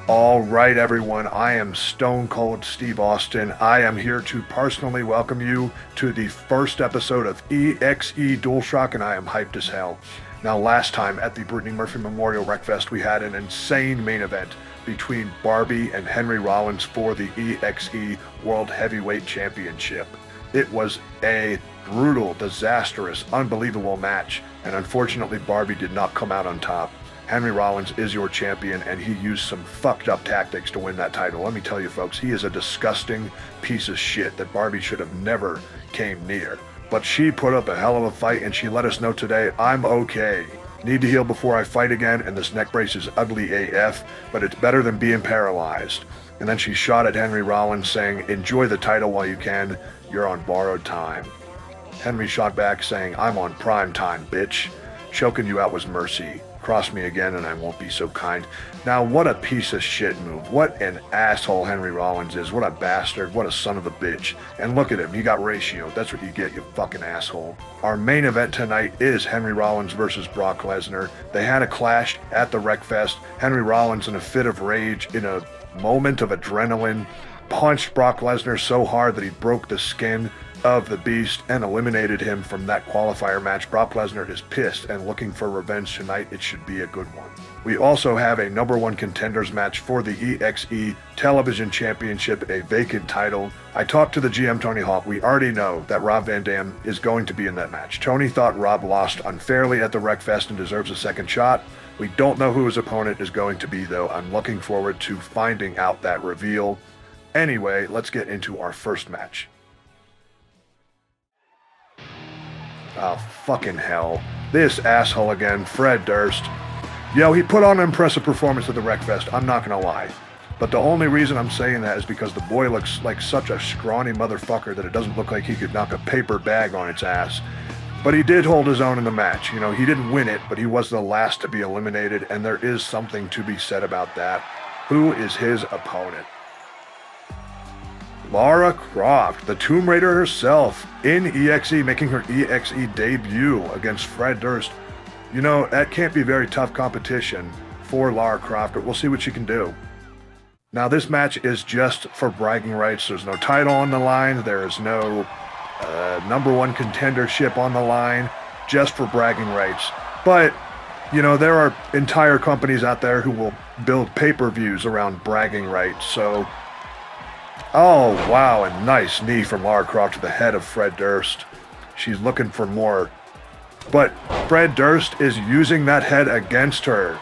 All right, everyone, I am Stone Cold Steve Austin. I am here to personally welcome you to the first episode of EXE Dualshock, and I am hyped as hell. Now, last time at the Brittany Murphy Memorial Wreckfest, we had an insane main event between Barbie and Henry Rollins for the EXE World Heavyweight Championship. It was a brutal, disastrous, unbelievable match, and unfortunately Barbie did not come out on top. Henry Rollins is your champion, and he used some fucked up tactics to win that title. Let me tell you folks, he is a disgusting piece of shit that Barbie should have never came near. But she put up a hell of a fight, and she let us know today, I'm okay. Need to heal before I fight again, and this neck brace is ugly AF, but it's better than being paralyzed. And then she shot at Henry Rollins saying, enjoy the title while you can, you're on borrowed time. Henry shot back saying, I'm on prime time, bitch. Choking you out was mercy. Cross me again and I won't be so kind. Now, what a piece of shit move. What an asshole Henry Rollins is. What a bastard. What a son of a bitch. And look at him. He got ratio. That's what you get, you fucking asshole. Our main event tonight is Henry Rollins versus Brock Lesnar. They had a clash at the Wreckfest. Henry Rollins, in a fit of rage, in a moment of adrenaline, punched Brock Lesnar so hard that he broke the skin of the Beast and eliminated him from that qualifier match. Brock Lesnar is pissed and looking for revenge tonight. It should be a good one. We also have a number one contenders match for the EXE Television Championship, a vacant title. I talked to the GM Tony Hawk. We already know that Rob Van Dam is going to be in that match. Tony thought Rob lost unfairly at the Wreckfest and deserves a second shot. We don't know who his opponent is going to be though. I'm looking forward to finding out that reveal. Anyway, let's get into our first match. Oh, fucking hell. This asshole again, Fred Durst. Yo, he put on an impressive performance at the Wreckfest, I'm not gonna lie. But the only reason I'm saying that is because the boy looks like such a scrawny motherfucker that it doesn't look like he could knock a paper bag on its ass. But he did hold his own in the match. You know, he didn't win it, but he was the last to be eliminated, and there is something to be said about that. Who is his opponent? Lara Croft, the Tomb Raider herself, in EXE, making her EXE debut against Fred Durst. You know, that can't be very tough competition for Lara Croft, but we'll see what she can do. Now, this match is just for bragging rights. There's no title on the line. There is no number one contendership on the line, just for bragging rights. But, you know, there are entire companies out there who will build pay-per-views around bragging rights, so... Oh, wow, a nice knee from Lara Croft to the head of Fred Durst. She's looking for more. But Fred Durst is using that head against her.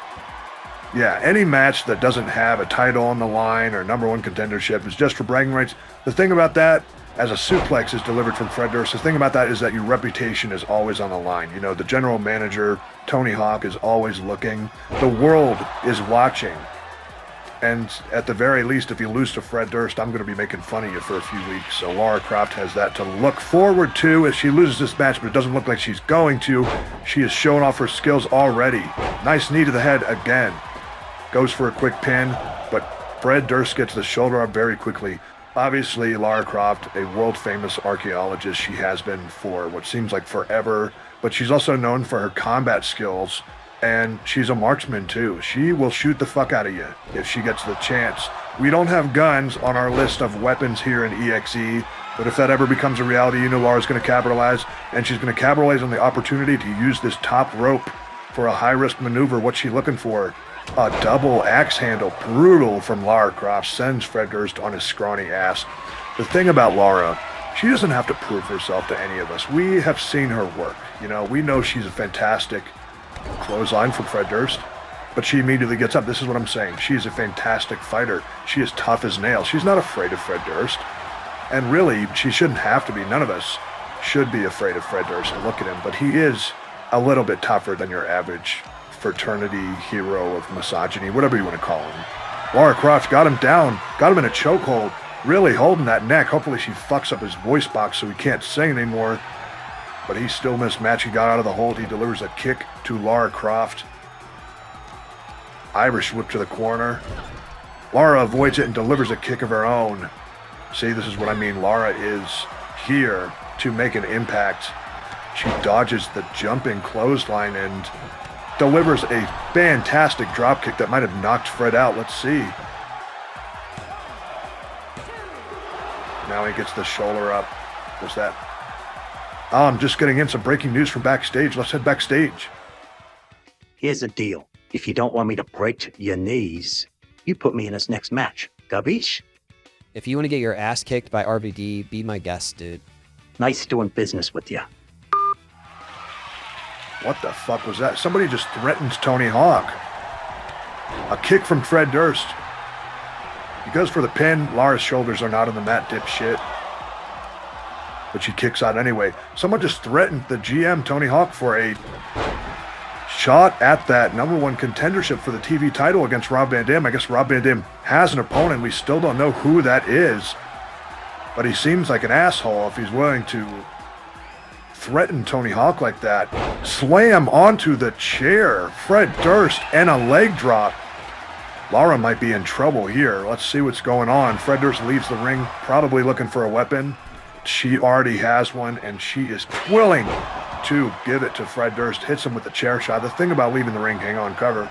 Yeah, any match that doesn't have a title on the line or number one contendership is just for bragging rights. The thing about that, as a suplex is delivered from Fred Durst, the thing about that is that your reputation is always on the line. You know, the general manager, Tony Hawk, is always looking. The world is watching. And at the very least, if you lose to Fred Durst, I'm going to be making fun of you for a few weeks. So Lara Croft has that to look forward to if she loses this match, but it doesn't look like she's going to. She has shown off her skills already. Nice knee to the head again. Goes for a quick pin, but Fred Durst gets the shoulder up very quickly. Obviously, Lara Croft, a world-famous archaeologist, she has been for what seems like forever, but she's also known for her combat skills. And she's a marksman too. She will shoot the fuck out of you if she gets the chance. We don't have guns on our list of weapons here in EXE, but if that ever becomes a reality, you know Lara's going to capitalize, and she's going to capitalize on the opportunity to use this top rope for a high-risk maneuver. What's she looking for? A double axe handle, brutal from Lara Croft, sends Fred Durst on his scrawny ass. The thing about Lara, she doesn't have to prove herself to any of us. We have seen her work. You know, we know she's a fantastic clothesline from Fred Durst, but she immediately gets up. This is what I'm saying. She's a fantastic fighter. She is tough as nails. She's not afraid of Fred Durst. And really, she shouldn't have to be. None of us should be afraid of Fred Durst. Look at him. But he is a little bit tougher than your average fraternity hero of misogyny, whatever you want to call him. Lara Croft got him down, got him in a chokehold, really holding that neck. Hopefully she fucks up his voice box so he can't sing anymore. But he still missed match. He got out of the hold. He delivers a kick to Lara Croft. Irish whip to the corner. Lara avoids it and delivers a kick of her own. See, this is what I mean. Lara is here to make an impact. She dodges the jumping clothesline and delivers a fantastic dropkick that might have knocked Fred out. Let's see. Now he gets the shoulder up. What's that? Oh, I'm just getting in some breaking news from backstage. Let's head backstage. Here's the deal. If you don't want me to break your knees, you put me in this next match. Gabish? If you want to get your ass kicked by RVD, be my guest, dude. Nice doing business with you. What the fuck was that? Somebody just threatens Tony Hawk. A kick from Fred Durst. He goes for the pin. Lara's shoulders are not on the mat, dipshit. But she kicks out anyway. Someone just threatened the GM, Tony Hawk, for a shot at that #1 contendership for the TV title against Rob Van Dam. I guess Rob Van Dam has an opponent. We still don't know who that is. But he seems like an asshole if he's willing to threaten Tony Hawk like that. Slam onto the chair. Fred Durst and a leg drop. Lara might be in trouble here. Let's see what's going on. Fred Durst leaves the ring, probably looking for a weapon. She already has one, and she is willing to give it to Fred Durst. Hits him with the chair shot. The thing about leaving the ring, hang on, cover.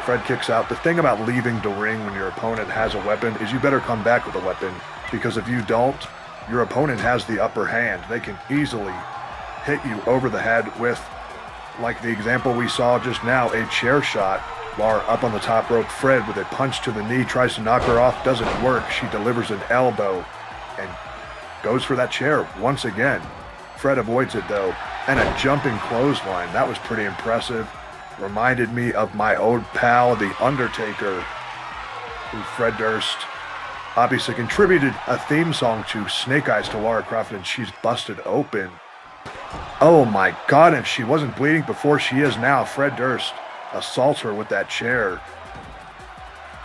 Fred kicks out. The thing about leaving the ring when your opponent has a weapon is you better come back with a weapon, because if you don't, your opponent has the upper hand. They can easily hit you over the head with, like the example we saw just now, a chair shot. Lara up on the top rope. Fred with a punch to the knee, tries to knock her off, doesn't work. She delivers an elbow and goes for that chair once again. Fred avoids it though, and a jumping clothesline. That was pretty impressive. Reminded me of my old pal, The Undertaker, who Fred Durst obviously contributed a theme song to Snake Eyes to Lara Croft, and she's busted open. Oh my God, if she wasn't bleeding before, she is now. Fred Durst assaults her with that chair.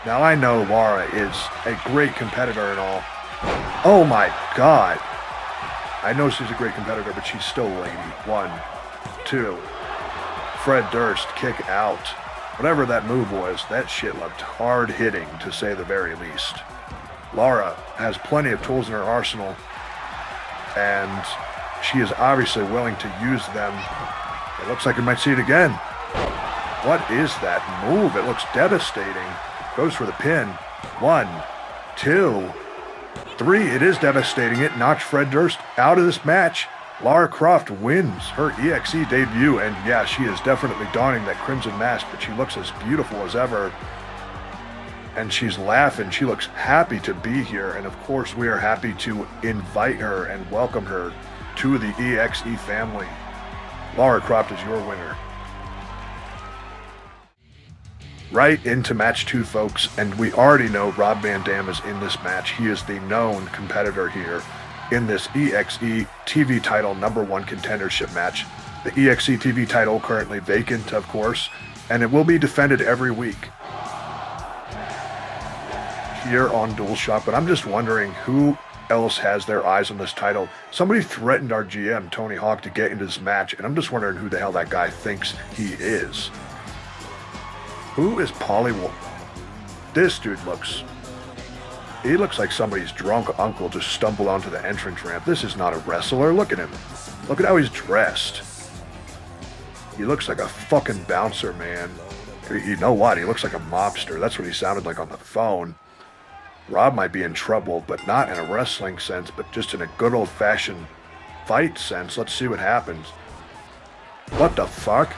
Now I know Lara is a great competitor and all. Oh my God. I know she's a great competitor, but she's still a lady. 1, 2. Fred Durst kick out. Whatever that move was, that shit looked hard hitting to say the very least. Lara has plenty of tools in her arsenal, and she is obviously willing to use them. It looks like we might see it again. What is that move? It looks devastating. Goes for the pin. 1, 2, 3. It is devastating. It knocks Fred Durst out of this match. Lara Croft wins her EXE debut, and yeah, she is definitely donning that crimson mask, but she looks as beautiful as ever. And she's laughing. She looks happy to be here, and of course we are happy to invite her and welcome her to the EXE family. Lara Croft is your winner. Right into match 2, folks, and we already know Rob Van Dam is in this match. He is the known competitor here in this EXE TV title #1 contendership match. The EXE TV title currently vacant, of course, and it will be defended every week here on Dualshock, but I'm just wondering who else has their eyes on this title. Somebody threatened our GM, Tony Hawk, to get into this match, and I'm just wondering who the hell that guy thinks he is. Who is Polly? This dude looks like somebody's drunk uncle just stumbled onto the entrance ramp. This is not a wrestler. Look at him. Look at how he's dressed. He looks like a fucking bouncer, man. You know what? He looks like a mobster. That's what he sounded like on the phone. Rob might be in trouble, but not in a wrestling sense, but just in a good old-fashioned fight sense. Let's see what happens. What the fuck?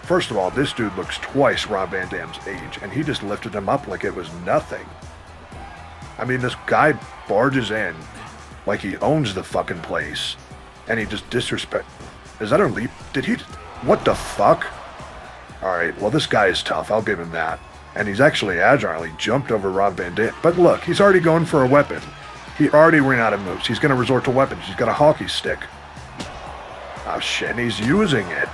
First of all, this dude looks twice Rob Van Dam's age, and he just lifted him up like it was nothing. I mean, this guy barges in like he owns the fucking place, and he just disrespect. Is that a leap? What the fuck? Alright, well, this guy is tough, I'll give him that. And he's actually agile. He jumped over Rob Van Dam. But look, he's already going for a weapon. He already ran out of moves. He's going to resort to weapons. He's got a hockey stick. Oh shit, and he's using it.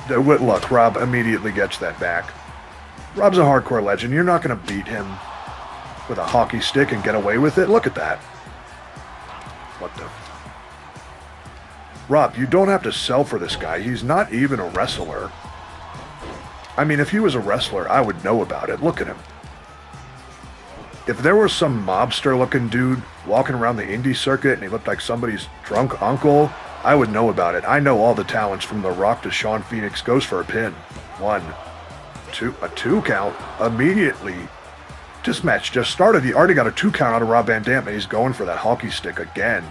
Look, Rob immediately gets that back. Rob's a hardcore legend. You're not going to beat him with a hockey stick and get away with it. Look at that. What the... Rob, you don't have to sell for this guy. He's not even a wrestler. I mean, if he was a wrestler, I would know about it. Look at him. If there was some mobster-looking dude walking around the indie circuit and he looked like somebody's drunk uncle, I would know about it. I know all the talents from The Rock to Sean Phoenix. Goes for a pin. 1, a two count immediately. This match just started. He already got a 2 count out of Rob Van Dam, and he's going for that hockey stick again.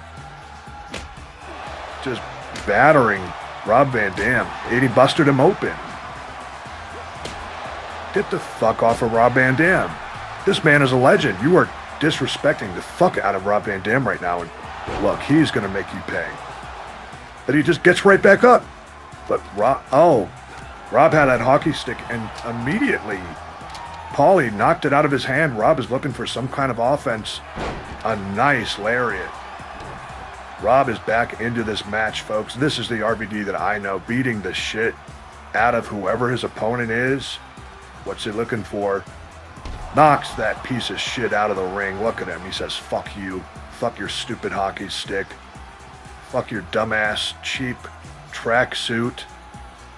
Just battering Rob Van Dam, and he busted him open. Get the fuck off of Rob Van Dam. This man is a legend. You are disrespecting the fuck out of Rob Van Dam right now, and look, he's gonna make you pay. But he just gets right back up. But Rob had that hockey stick, and immediately Paulie knocked it out of his hand. Rob is looking for some kind of offense. A nice lariat. Rob is back into this match, folks. This is the RVD that I know, beating the shit out of whoever his opponent is. What's he looking for? Knocks that piece of shit out of the ring. Look at him. He says, fuck you. Fuck your stupid hockey stick. Fuck your dumbass, cheap tracksuit.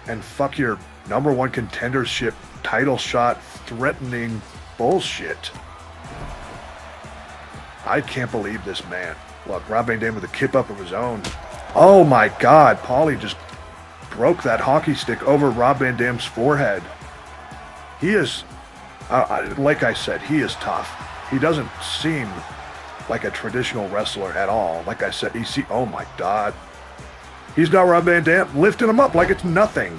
And fuck your #1 contendership title shot threatening bullshit. I can't believe this man. Look, Rob Van Dam with a kip up of his own. Oh my God, Paulie just broke that hockey stick over Rob Van Dam's forehead. He is, like I said, he is tough. He doesn't seem like a traditional wrestler at all. Like I said, oh my God. He's got Rob Van Dam lifting him up like it's nothing.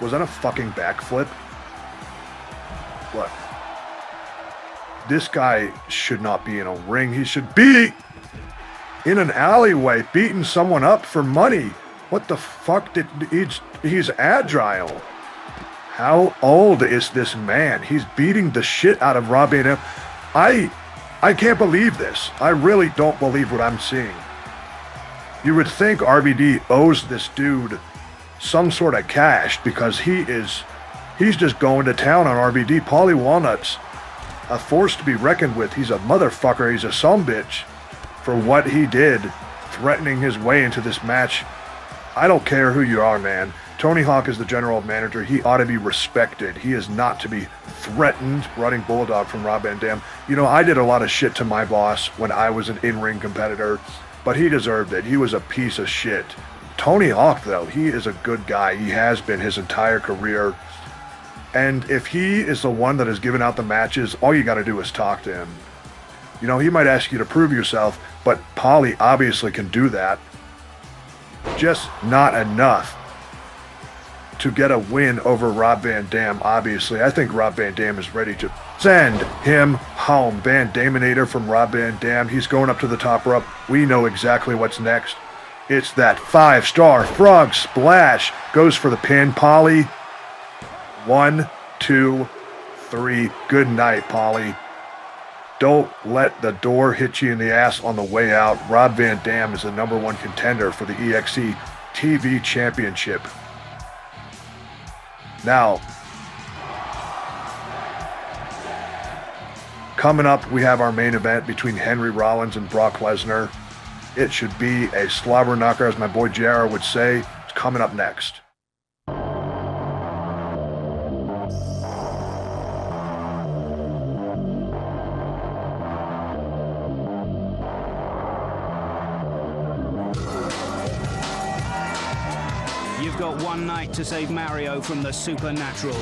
Was that a fucking backflip? Look. This guy should not be in a ring. He should be in an alleyway beating someone up for money. What the fuck he's agile. How old is this man? He's beating the shit out of Rob Van Dam. I can't believe this. I really don't believe what I'm seeing. You would think RVD owes this dude some sort of cash because he's just going to town on RVD. Paulie Walnut's a force to be reckoned with. He's a motherfucker. He's a sumbitch for what he did, threatening his way into this match. I don't care who you are, man. Tony Hawk is the general manager. He ought to be respected. He is not to be threatened, running bulldog from Rob Van Dam. You know, I did a lot of shit to my boss when I was an in-ring competitor, but he deserved it. He was a piece of shit. Tony Hawk, though, he is a good guy. He has been his entire career. And if he is the one that has given out the matches, all you got to do is talk to him. You know, he might ask you to prove yourself, but Paulie obviously can do that. Just not enough to get a win over Rob Van Dam, obviously. I think Rob Van Dam is ready to send him home. Van Daminator from Rob Van Dam. He's going up to the top rope. We know exactly what's next. It's that 5-star frog splash. Goes for the pin. Paulie. 1, 2, 3. Good night, Paulie. Don't let the door hit you in the ass on the way out. Rob Van Dam is the #1 contender for the EXE TV Championship. Now, coming up, we have our main event between Henry Rollins and Brock Lesnar. It should be a slobber knocker, as my boy JR would say. It's coming up next. You've got one night to save Mario from the supernatural.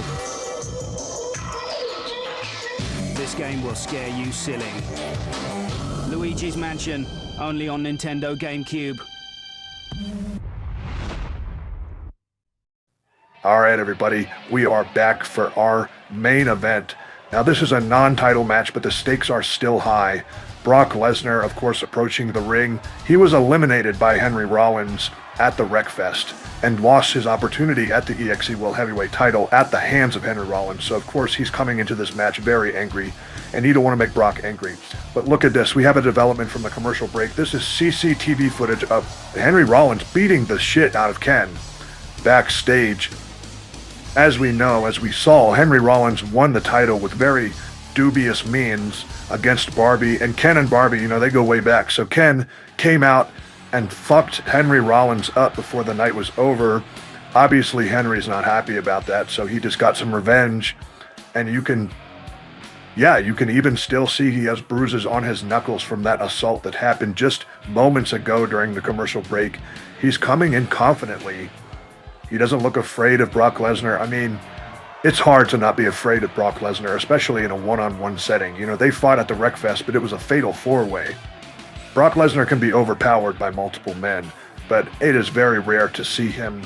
This game will scare you silly. Luigi's Mansion, only on Nintendo GameCube. All right, everybody, we are back for our main event. Now, this is a non-title match, but the stakes are still high. Brock Lesnar, of course, approaching the ring. He was eliminated by Henry Rollins at the Wreckfest and lost his opportunity at the EXE World Heavyweight title at the hands of Henry Rollins. So, of course, he's coming into this match very angry, and you don't want to make Brock angry. But look at this. We have a development from the commercial break. This is CCTV footage of Henry Rollins beating the shit out of Ken backstage. As we know, as we saw, Henry Rollins won the title with very dubious means against Barbie. And Ken and Barbie, you know, they go way back. So Ken came out and fucked Henry Rollins up before the night was over. Obviously, Henry's not happy about that, so he just got some revenge. And you can even still see he has bruises on his knuckles from that assault that happened just moments ago during the commercial break. He's coming in confidently. He doesn't look afraid of Brock Lesnar. I mean, it's hard to not be afraid of Brock Lesnar, especially in a one-on-one setting. You know, they fought at the Wreckfest, but it was a fatal four-way. Brock Lesnar can be overpowered by multiple men, but it is very rare to see him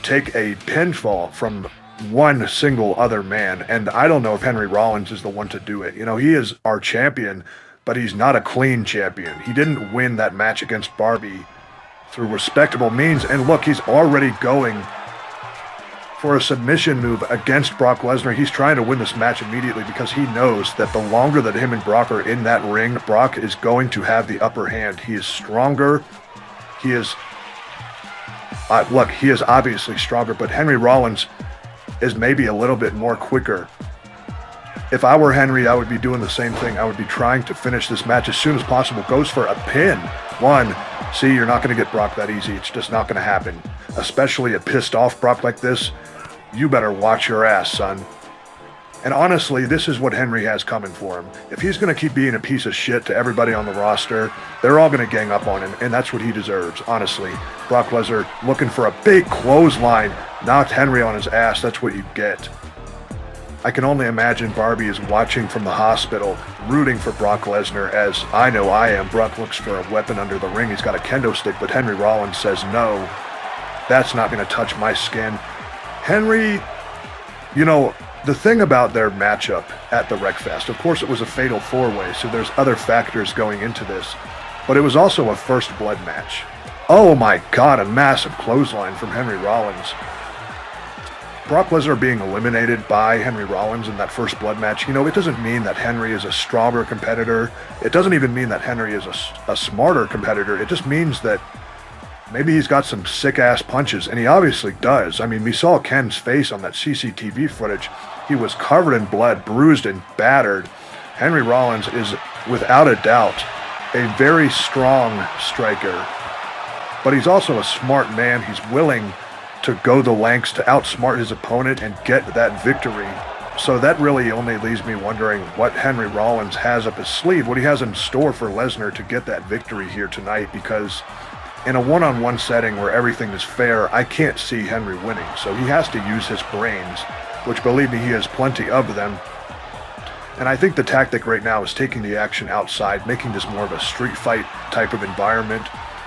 take a pinfall from one single other man, and I don't know if Henry Rollins is the one to do it. You know, he is our champion, but he's not a clean champion. He didn't win that match against Barbie through respectable means, and look, he's already going for a submission move against Brock Lesnar. He's trying to win this match immediately because he knows that the longer that him and Brock are in that ring, Brock is going to have the upper hand. He is stronger. He is... look, he is obviously stronger, but Henry Rollins is maybe a little bit more quicker. If I were Henry, I would be doing the same thing. I would be trying to finish this match as soon as possible. Goes for a pin. One, see, you're not going to get Brock that easy. It's just not going to happen. Especially a pissed off Brock like this. You better watch your ass, son. And honestly, this is what Henry has coming for him. If he's going to keep being a piece of shit to everybody on the roster, they're all going to gang up on him, and that's what he deserves, honestly. Brock Lesnar looking for a big clothesline, knocked Henry on his ass. That's what you get. I can only imagine Barbie is watching from the hospital, rooting for Brock Lesnar, as I know I am. Brock looks for a weapon under the ring. He's got a kendo stick, but Henry Rollins says, no, that's not going to touch my skin. Henry, you know, the thing about their matchup at the Wreckfest, of course it was a fatal four-way, so there's other factors going into this, but it was also a first blood match. Oh my God, a massive clothesline from Henry Rollins. Brock Lesnar being eliminated by Henry Rollins in that first blood match, you know, it doesn't mean that Henry is a stronger competitor. It doesn't even mean that Henry is a smarter competitor. It just means that maybe he's got some sick-ass punches, and he obviously does. I mean, we saw Ken's face on that CCTV footage. He was covered in blood, bruised and battered. Henry Rollins is, without a doubt, a very strong striker. But he's also a smart man. He's willing to go the lengths to outsmart his opponent and get that victory. So that really only leaves me wondering what Henry Rollins has up his sleeve, what he has in store for Lesnar to get that victory here tonight, because in a one-on-one setting where everything is fair, I can't see Henry winning. So he has to use his brains, which, believe me, he has plenty of them. And I think the tactic right now is taking the action outside, making this more of a street fight type of environment,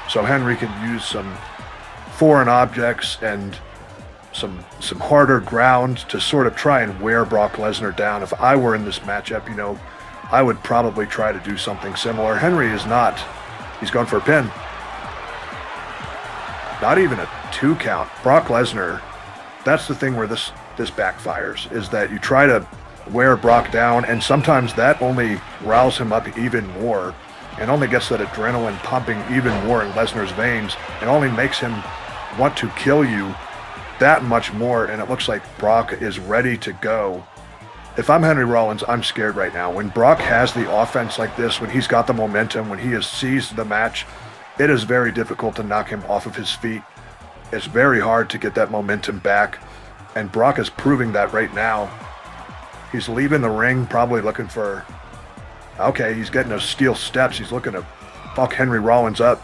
so Henry can use some foreign objects and some harder ground to sort of try and wear Brock Lesnar down. If I were in this matchup, you know, I would probably try to do something similar. Henry is not. He's going for a pin. Not even a 2 count. Brock Lesnar, that's the thing where this backfires, is that you try to wear Brock down, and sometimes that only riles him up even more and only gets that adrenaline pumping even more in Lesnar's veins and only makes him want to kill you that much more. And it looks like Brock is ready to go. If I'm Henry Rollins, I'm scared right now. When Brock has the offense like this, when he's got the momentum, when he has seized the match, it is very difficult to knock him off of his feet. It's very hard to get that momentum back, and Brock is proving that right now. He's leaving the ring, probably looking for... Okay, he's getting those steel steps. He's looking to fuck Henry Rollins up.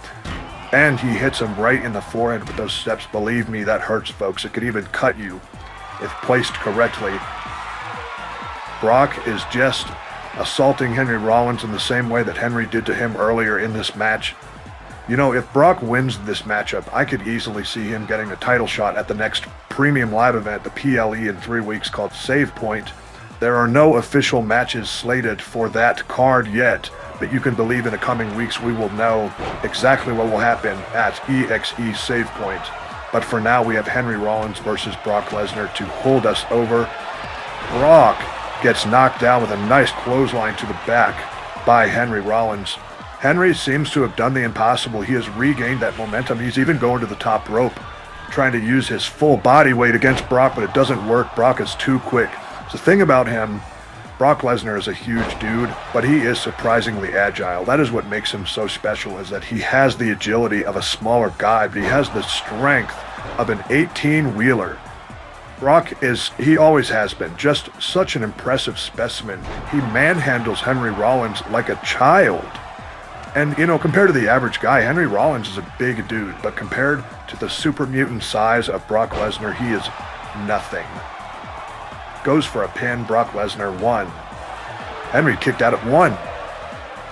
And he hits him right in the forehead with those steps. Believe me, that hurts, folks. It could even cut you if placed correctly. Brock is just assaulting Henry Rollins in the same way that Henry did to him earlier in this match. You know, if Brock wins this matchup, I could easily see him getting a title shot at the next premium live event, the PLE, in 3 weeks, called Save Point. There are no official matches slated for that card yet, but you can believe in the coming weeks we will know exactly what will happen at EXE Save Point. But for now, we have Henry Rollins versus Brock Lesnar to hold us over. Brock gets knocked down with a nice clothesline to the back by Henry Rollins. Henry seems to have done the impossible. He has regained that momentum. He's even going to the top rope, trying to use his full body weight against Brock, but it doesn't work. Brock is too quick. The thing about him, Brock Lesnar is a huge dude, but he is surprisingly agile. That is what makes him so special, is that he has the agility of a smaller guy, but he has the strength of an 18-wheeler. Brock he always has been, just such an impressive specimen. He manhandles Henry Rollins like a child. And, compared to the average guy, Henry Rollins is a big dude, but compared to the super mutant size of Brock Lesnar, he is nothing. Goes for a pin, Brock Lesnar won. Henry kicked out at 1.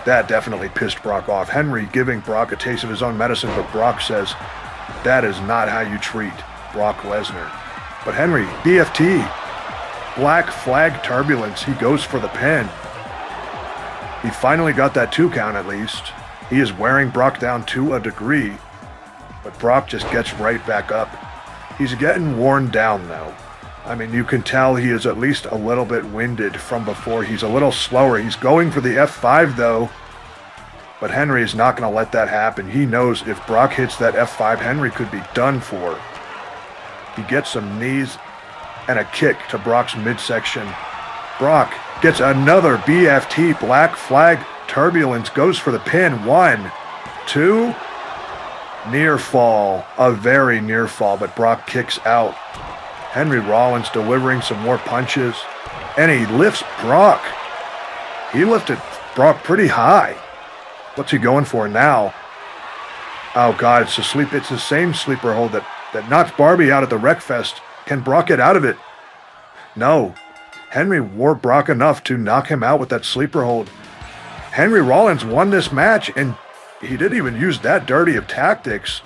That definitely pissed Brock off. Henry giving Brock a taste of his own medicine, but Brock says, that is not how you treat Brock Lesnar. But Henry, BFT, Black Flag Turbulence, he goes for the pin. He finally got that 2 count at least. He is wearing Brock down to a degree, but Brock just gets right back up. He's getting worn down though. I mean, you can tell he is at least a little bit winded from before. He's a little slower. He's going for the F5 though, but Henry is not going to let that happen. He knows if Brock hits that F5, Henry could be done for. He gets some knees and a kick to Brock's midsection. Brock gets another BFT, Black Flag Turbulence, goes for the pin. 1, 2, near fall, a very near fall, but Brock kicks out. Henry Rollins delivering some more punches, and he lifts Brock. He lifted Brock pretty high. What's he going for now? Oh God, it's the same sleeper hold that knocked Barbie out at the Wreckfest. Can Brock get out of it? No. Henry wore Brock enough to knock him out with that sleeper hold. Henry Rollins won this match, and he didn't even use that dirty of tactics.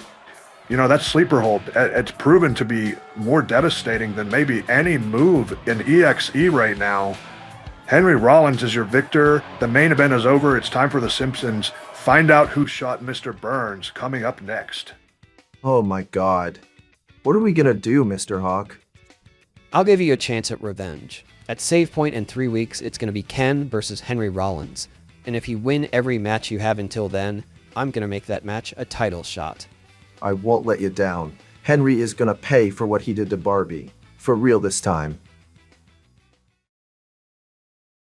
That sleeper hold, it's proven to be more devastating than maybe any move in EXE right now. Henry Rollins is your victor. The main event is over. It's time for The Simpsons. Find out who shot Mr. Burns coming up next. Oh my God. What are we gonna do, Mr. Hawk? I'll give you a chance at revenge. At save point in 3 weeks, it's going to be Ken versus Henry Rollins. And if you win every match you have until then, I'm going to make that match a title shot. I won't let you down. Henry is gonna pay for what he did to Barbie. For real this time.